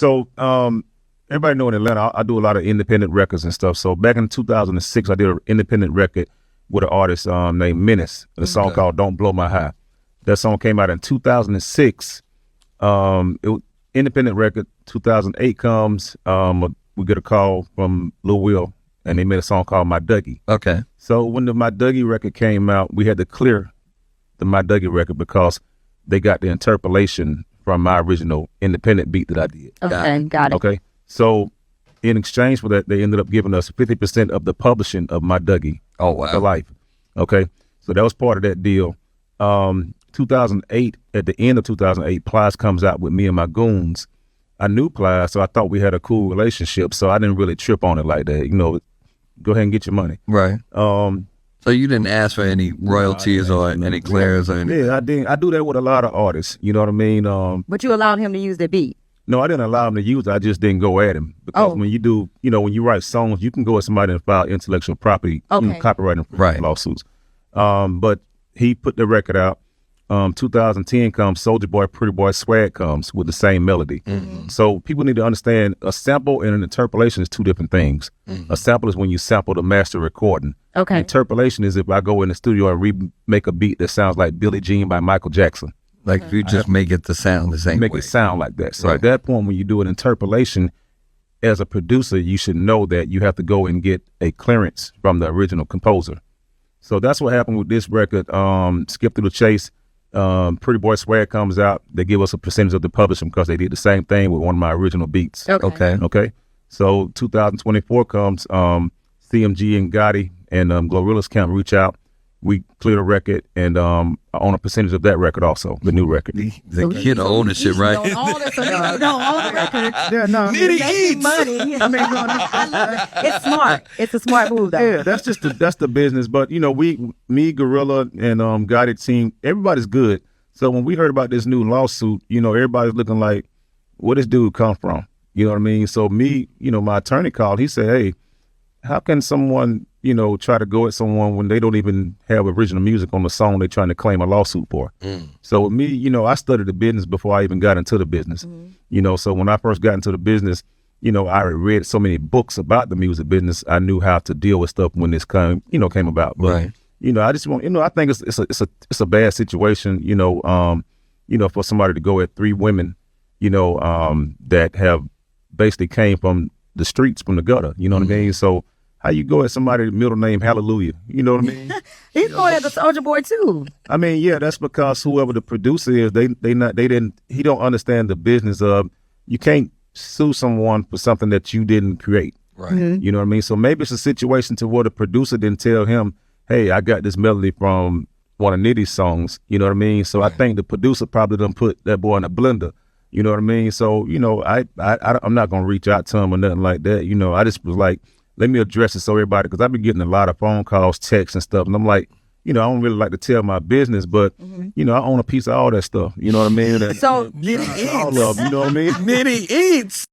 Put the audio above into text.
So everybody know in Atlanta, I do a lot of independent records and stuff. So back in 2006, I did an independent record with an artist named Menace, a song called Don't Blow My High. That song came out in 2006. It was independent record. 2008 comes, we get a call from Lil Will, and they made a song called My Dougie. Okay. So when the My Dougie record came out, we had to clear the My Dougie record because they got the interpolation from my original independent beat that I did. Okay, got it. Okay. So in exchange for that, they ended up giving us 50% of the publishing of My Dougie. Oh, wow. For life. Okay. So that was part of that deal. 2008, at the end of 2008, Plies comes out with me and my goons. I knew Plies, so I thought we had a cool relationship. So I didn't really trip on it like that. You know, go ahead and get your money. Right. So you didn't ask for any royalties or any clearance or anything? Yeah, I didn't. I do that with a lot of artists. You know what I mean? But you allowed him to use the beat? No, I didn't allow him to use it. I just didn't go at him. Because when you do, you know, when you write songs, you can go at somebody and file intellectual property, copyright infringement lawsuits. But he put the record out. 2010 comes, Soulja Boy, Pretty Boy, Swag comes with the same melody. So people need to understand a sample and an interpolation is two different things. A sample is when you sample the master recording. Okay. Interpolation is if I go in the studio and remake a beat that sounds like Billie Jean by Michael Jackson. Like if you just make it to sound the same Make way. it sound like that. So at that point, when you do an interpolation, as a producer, you should know that you have to go and get a clearance from the original composer. So that's what happened with this record. Skip Through the Chase. Pretty Boy Swag comes out. They give us a percentage of the publishing because they did the same thing with one of my original beats. Okay. So 2024 comes. CMG and Gotti and Glorilla's camp reach out. We clear the record, and I own a percentage of that record also, the new record. The kid ownership, right? All the records. Yeah, no. Nitti eats. Money. I mean, I love it. It's smart. It's a smart move, though. Yeah, that's the business. But you know, me, Gorilla, and Gotti team, everybody's good. So when we heard about this new lawsuit, you know, everybody's looking like, where this dude come from? You know what I mean? So me, you know, my attorney called. He said, hey, how can someone, you know, try to go at someone when they don't even have original music on the song they're trying to claim a lawsuit for? So with me, you know, I studied the business before I even got into the business. You know, so when I first got into the business, you know, I read so many books about the music business. I knew how to deal with stuff when this came about. But, you know, I just want, you know, I think it's a bad situation, you know, for somebody to go at three women, you know, that have basically came from the streets, from the gutter. You know what I mean? So how you go at somebody middle name Hallelujah? You know what I mean? He's going at the Soulja Boy too. I mean, yeah, that's because whoever the producer is, he don't understand the business of, you can't sue someone for something that you didn't create. Right. You know what I mean? So maybe it's a situation to where the producer didn't tell him, hey, I got this melody from one of Nitty's songs. You know what I mean? So I think the producer probably done put that boy in a blender. You know what I mean? So, you know, I'm not going to reach out to him or nothing like that. You know, I just was like, let me address it so everybody, because I've been getting a lot of phone calls, texts and stuff. And I'm like, you know, I don't really like to tell my business, but, you know, I own a piece of all that stuff. You know what I mean? So all of them, you know what I mean? Nitti eats.